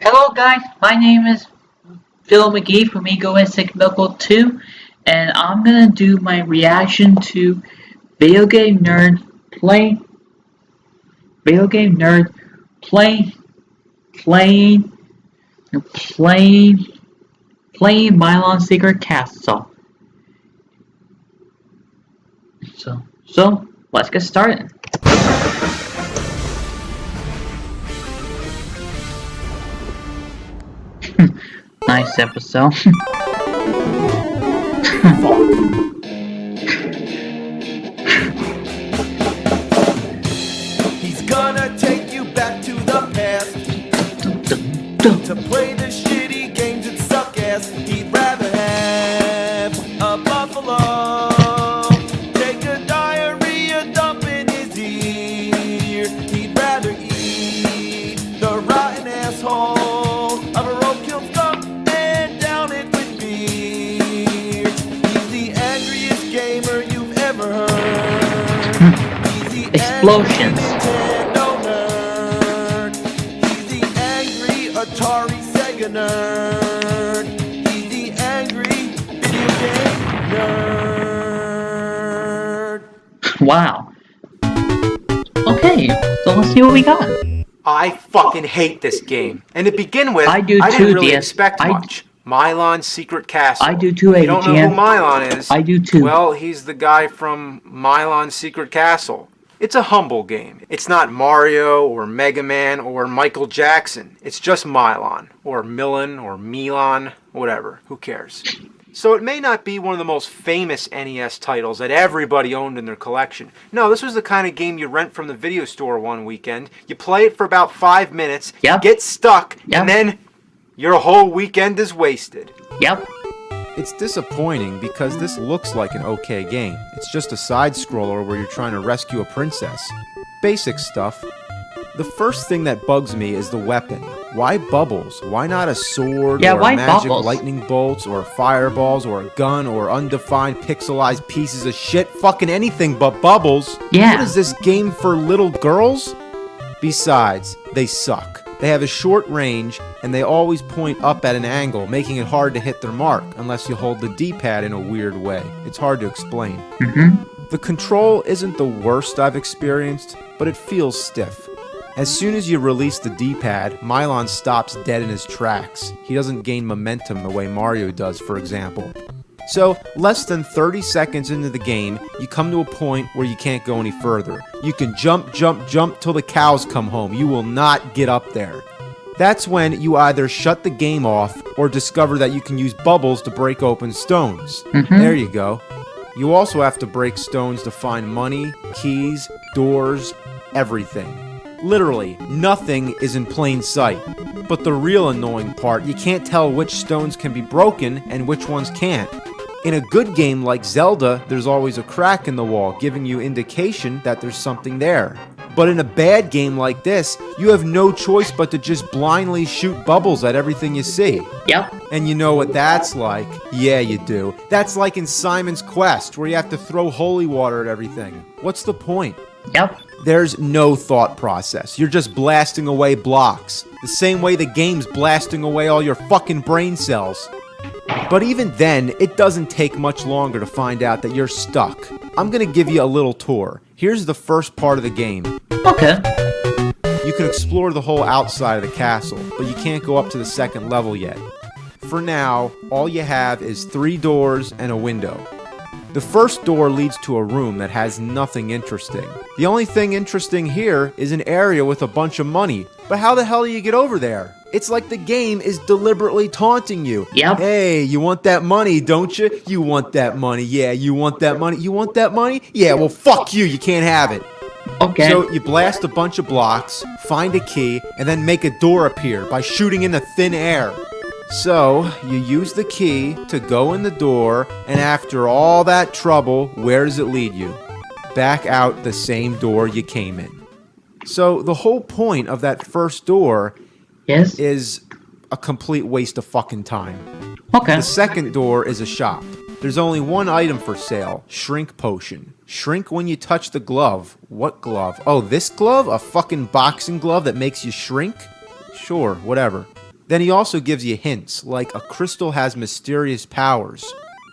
Hello guys, my name is Phil McGee from Ego Instinct Local 2, and I'm gonna do my reaction to Video Game Nerd play Video Game Nerd play playing playing playing Milon Secret Castle. So let's get started. Nice episode. He's gonna take you back to the past to play the shitty games that suck ass. He'd rather have a buffalo take a diarrhea dump in his ear. He'd rather eat the rotten asshole of a roadkill skunk and down it with beer. He's the angriest gamer you've ever heard. He's the Explosions. Atari Sega nerd. He's the angry video game nerd. Wow. Okay, so let's see what we got. I fucking hate this game. And to begin with, I do didn't too, really DS. expect much. Milon Secret Castle. I do too, You don't know AVGN. who Milon is? I do too. Well, he's the guy from Milon Secret Castle. It's a humble game. It's not Mario or Mega Man or Michael Jackson. It's just Milon or Milon or Milon, whatever. Who cares? So it may not be one of the most famous NES titles that everybody owned in their collection. No, this was the kind of game you rent from the video store one weekend. You play it for about 5 minutes, Yep. you get stuck, Yep. and then your whole weekend is wasted. Yep. It's disappointing because this looks like an okay game. It's just a side-scroller where you're trying to rescue a princess. Basic stuff. The first thing that bugs me is the weapon. Why bubbles? Why not a sword Yeah, or why magic bubbles? lightning bolts or fireballs or a gun or undefined pixelized pieces of shit? Fucking anything but bubbles. Yeah. What is this game for little girls? Besides, they suck. They have a short range, and they always point up at an angle, making it hard to hit their mark, unless you hold the D-pad in a weird way. It's hard to explain. The control isn't the worst I've experienced, but it feels stiff. As soon as you release the D-pad, Milon stops dead in his tracks. He doesn't gain momentum the way Mario does, for example. So, less than 30 seconds into the game, you come to a point where you can't go any further. You can jump till the cows come home. You will not get up there. That's when you either shut the game off or discover that you can use bubbles to break open stones. There you go. You also have to break stones to find money, keys, doors, everything. Literally, nothing is in plain sight. But the real annoying part, you can't tell which stones can be broken and which ones can't. In a good game like Zelda, there's always a crack in the wall, giving you indication that there's something there. But in a bad game like this, you have no choice but to just blindly shoot bubbles at everything you see. Yep. And you know what that's like? Yeah, you do. That's like in Simon's Quest, where you have to throw holy water at everything. What's the point? Yep. There's no thought process. You're just blasting away blocks. The same way the game's blasting away all your fucking brain cells. But even then, it doesn't take much longer to find out that you're stuck. I'm gonna give you a little tour. Here's the first part of the game. Okay. You can explore the whole outside of the castle, but you can't go up to the second level yet. For now, all you have is 3 doors and a window. The first door leads to a room that has nothing interesting. The only thing interesting here is an area with a bunch of money. But how the hell do you get over there? It's like the game is deliberately taunting you. Yep. Hey, you want that money, don't you? You want that money. Yeah, you want that money. You want that money? Yeah, well, fuck you. You can't have it. Okay. So you blast a bunch of blocks, find a key, and then make a door appear by shooting into thin air. So, you use the key to go in the door, and after all that trouble, where does it lead you? Back out the same door you came in. So, the whole point of that first door Yes. is a complete waste of fucking time. Okay. The second door is a shop. There's only one item for sale, shrink potion. Shrink when you touch the glove. What glove? Oh, this glove? A fucking boxing glove that makes you shrink? Sure, whatever. Then he also gives you hints, like a crystal has mysterious powers,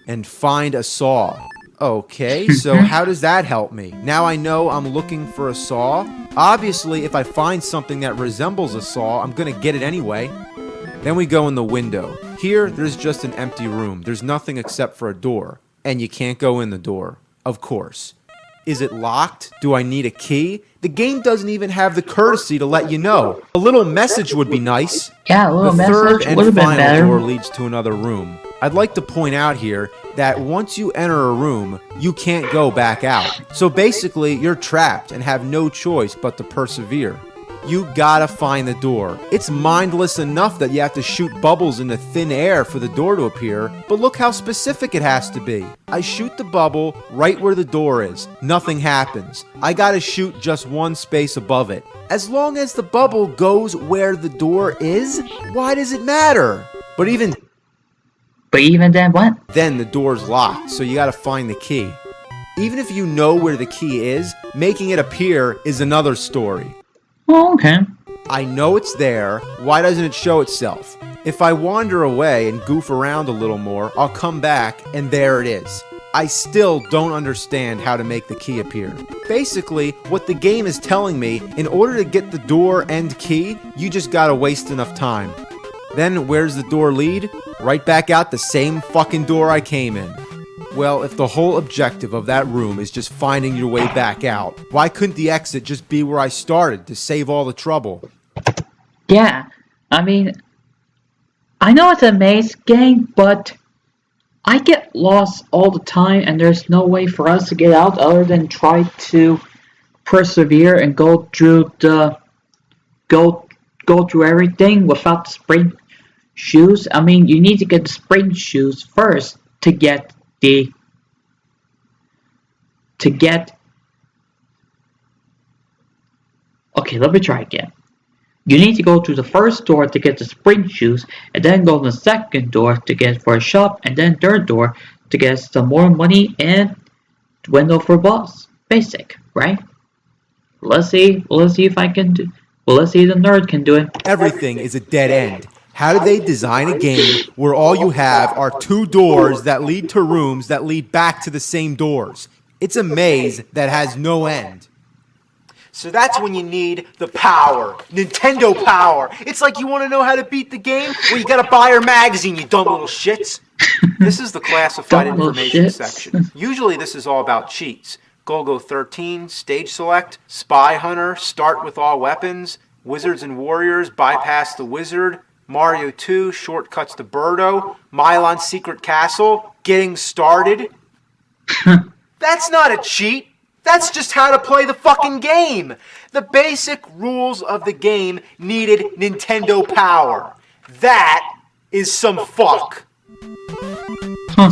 and find a saw. Okay, so how does that help me? Now I know I'm looking for a saw. Obviously, if I find something that resembles a saw, I'm gonna get it anyway. Then we go in the window. Here, there's just an empty room. There's nothing except for a door. And you can't go in the door, of course. Is it locked? Do I need a key? The game doesn't even have the courtesy to let you know. A little message would be nice. Yeah, a little The third message and would have been final door better. leads to another room. I'd like to point out here that once you enter a room, you can't go back out. So basically, you're trapped and have no choice but to persevere. You gotta find the door. It's mindless enough that you have to shoot bubbles into thin air for the door to appear, but look how specific it has to be. I shoot the bubble right where the door is. Nothing happens. I gotta shoot just one space above it. As long as the bubble goes where the door is, why does it matter? But even then, what? then the door's locked, so you gotta find the key. Even if you know where the key is, making it appear is another story. Oh, okay. I know it's there, why doesn't it show itself? If I wander away and goof around a little more, I'll come back and there it is. I still don't understand how to make the key appear. Basically, what the game is telling me, in order to get the door and key, you just gotta waste enough time. Then where's the door lead? Right back out the same fucking door I came in. Well, if the whole objective of that room is just finding your way back out, why couldn't the exit just be where I started to save all the trouble? Yeah, I mean, I know it's a maze game, but I get lost all the time, and there's no way for us to get out other than try to persevere and go through everything without the spring shoes. I mean, you need to get the spring shoes first to get okay, let me try again. You need to go to the first door to get the spring shoes, and then go to the second door to get for a shop, and then third door to get some more money and window for boss. Basic, right? Let's see if I can do. Well, let's see if the nerd can do it. Everything is a dead end. How do they design a game where all you have are two doors that lead to rooms that lead back to the same doors? It's a maze that has no end. So that's when you need the power. Nintendo power. It's like you want to know how to beat the game? Well, you gotta buy our magazine, you dumb little shits. This is the classified Dumb little information shits. section. Usually this is all about cheats. Golgo 13, stage select, spy hunter, start with all weapons, wizards and warriors, bypass the wizard, Mario 2, shortcuts to Birdo, Milon secret castle, getting started. That's not a cheat. That's just how to play the fucking game. The basic rules of the game needed Nintendo power. That is some fuck.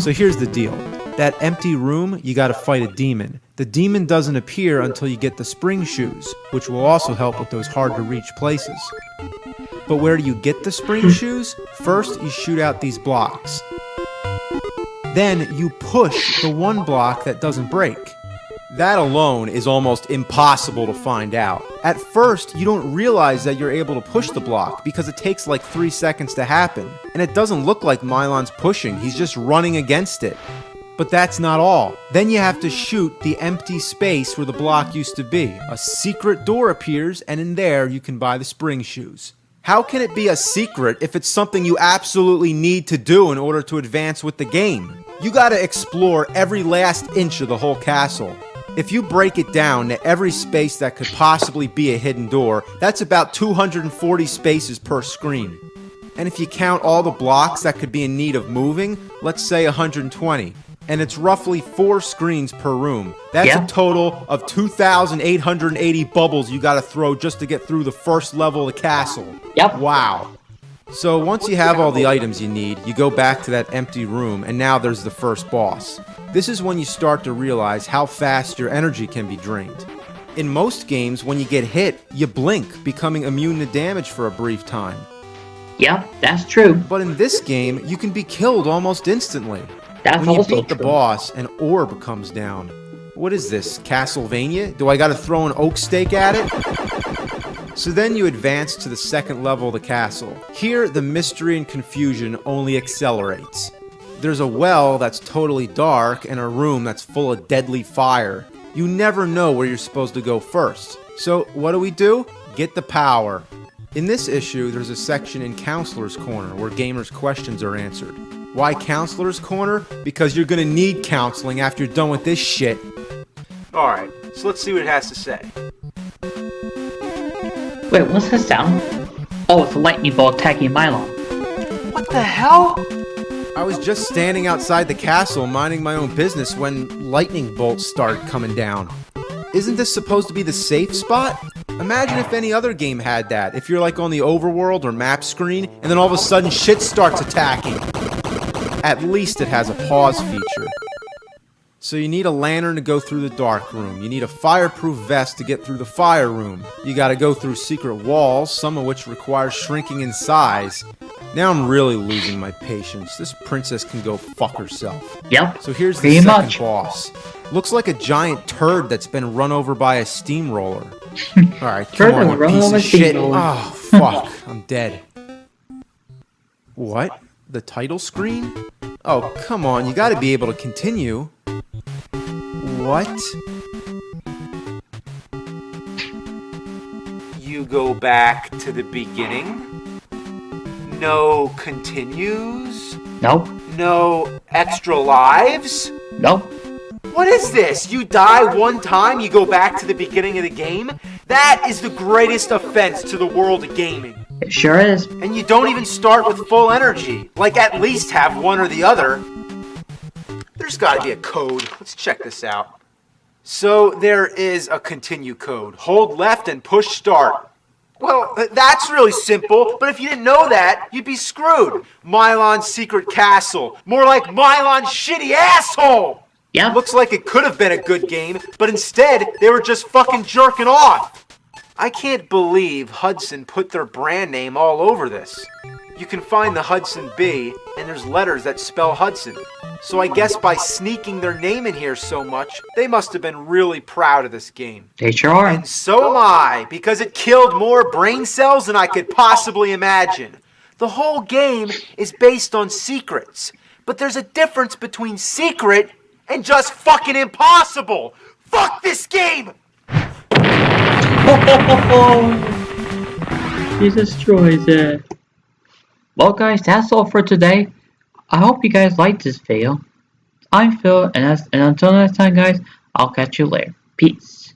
So here's the deal. That empty room, you gotta fight a demon. The demon doesn't appear until you get the spring shoes, which will also help with those hard to reach places. But where do you get the spring shoes? First, you shoot out these blocks. Then you push the one block that doesn't break. That alone is almost impossible to find out. At first, you don't realize that you're able to push the block because it takes like 3 seconds to happen. And it doesn't look like Milon's pushing, he's just running against it. But that's not all. Then you have to shoot the empty space where the block used to be. A secret door appears, and in there you can buy the spring shoes. How can it be a secret if it's something you absolutely need to do in order to advance with the game? You gotta explore every last inch of the whole castle. If you break it down to every space that could possibly be a hidden door, that's about 240 spaces per screen. And if you count all the blocks that could be in need of moving, let's say 120. And it's roughly 4 screens per room. That's a total of 2,880 bubbles you gotta throw just to get through the first level of the castle. Yep. Wow. So once you have all the items you need, you go back to that empty room, and now there's the first boss. This is when you start to realize how fast your energy can be drained. In most games, when you get hit, you blink, becoming immune to damage for a brief time. Yep, that's true. But in this game, you can be killed almost instantly. That's When you also beat the true. boss, an orb comes down. What is this, Castlevania? Do I gotta throw an oak stake at it? So then you advance to the second level of the castle. Here, the mystery and confusion only accelerates. There's a well that's totally dark and a room that's full of deadly fire. You never know where you're supposed to go first. So what do? Get the power. In this issue, there's a section in Counselor's Corner where gamers' questions are answered. Why Counselor's Corner? Because you're gonna need counseling after you're done with this shit. Alright, so let's see what it has to say. Wait, what's that sound? Oh, it's a lightning bolt attacking Milon. What the hell? I was just standing outside the castle minding my own business when lightning bolts started coming down. Isn't this supposed to be the safe spot? Imagine if any other game had that. If you're like on the overworld or map screen, and then all of a sudden shit starts attacking. At least it has a pause feature. So you need a lantern to go through the dark room. You need a fireproof vest to get through the fire room. You gotta go through secret walls, some of which require shrinking in size. Now I'm really losing my patience. This princess can go fuck herself. Yep. So here's the pretty second much. boss. Looks like a giant turd that's been run over by a steamroller. Alright, Turd come on, that's you run piece over of a shit. steamroller. Oh, fuck. I'm dead. What? The title screen? Oh, come on. You gotta be able to continue. What? You go back to the beginning? No continues? Nope. No extra lives? Nope. What is this? You die one time, you go back to the beginning of the game? That is the greatest offense to the world of gaming. It sure is. And you don't even start with full energy. Like, at least have one or the other. There's gotta be a code. Let's check this out. So, there is a continue code. Hold left and push start. Well, that's really simple, but if you didn't know that, you'd be screwed. Milon's secret castle. More like Milon's shitty asshole! Yep. Looks like it could have been a good game, but instead, they were just fucking jerking off. I can't believe Hudson put their brand name all over this. You can find the Hudson B, and there's letters that spell Hudson. So I guess by sneaking their name in here so much, they must have been really proud of this game. They sure are. And so am I, because it killed more brain cells than I could possibly imagine. The whole game is based on secrets, but there's a difference between secret and just fucking impossible. Fuck this game! He destroys it. Well guys, that's all for today. I hope you guys liked this video. I'm Phil, and until next time guys, I'll catch you later. Peace.